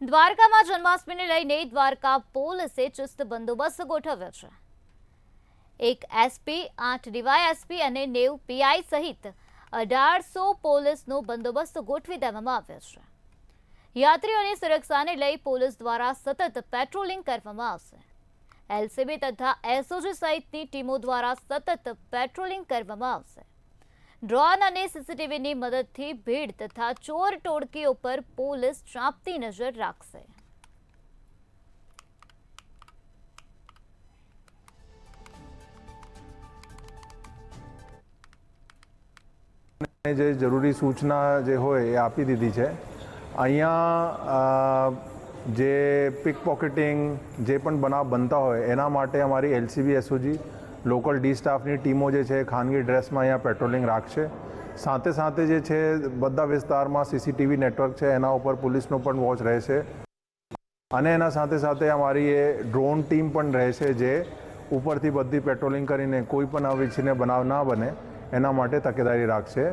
દ્વારકામાં જન્માષ્ટમીને લઈને દ્વારકા પોલીસે ચુસ્ત બંદોબસ્ત ગોઠવ્યો છે। એક એસપી, 8 ડીવાયએસપી અને 90 પીઆઈ સહિત 1800 પોલીસનો બંદોબસ્ત ગોઠવી દેવામાં આવ્યો છે। યાત્રીઓની સુરક્ષાને લઈ પોલીસ દ્વારા સતત પેટ્રોલિંગ કરવામાં આવશે। એલસીબી તથા એસઓજી સહિતની ટીમો દ્વારા સતત પેટ્રોલિંગ કરવામાં આવશે। ડ્રોન અને સીસીટીવીની મદદથી ભીડ તથા ચોર ટોળકીઓ પર પોલીસ ચાંપતી નજર રાખશે। જે જરૂરી સૂચના જે હોય એ આપી દીધી છે। અહીંયા જે પિક પોકેટિંગ જે પણ બનાવ બનતા હોય એના માટે અમારી એલસીબી એસઓજી લોકલ ડી સ્ટાફની ટીમો જે છે ખાનગી ડ્રેસમાં અહીંયા પેટ્રોલિંગ રાખશે। સાથે સાથે જે છે બધા વિસ્તારમાં સીસીટીવી નેટવર્ક છે એના ઉપર પોલીસનો પણ વોચ રહેશે અને એના સાથે સાથે અમારી એ ડ્રોન ટીમ પણ રહેશે જે ઉપરથી બધી પેટ્રોલિંગ કરીને કોઈ પણ અવિચ્છનીય બનાવ ના બને એના માટે તકેદારી રાખશે।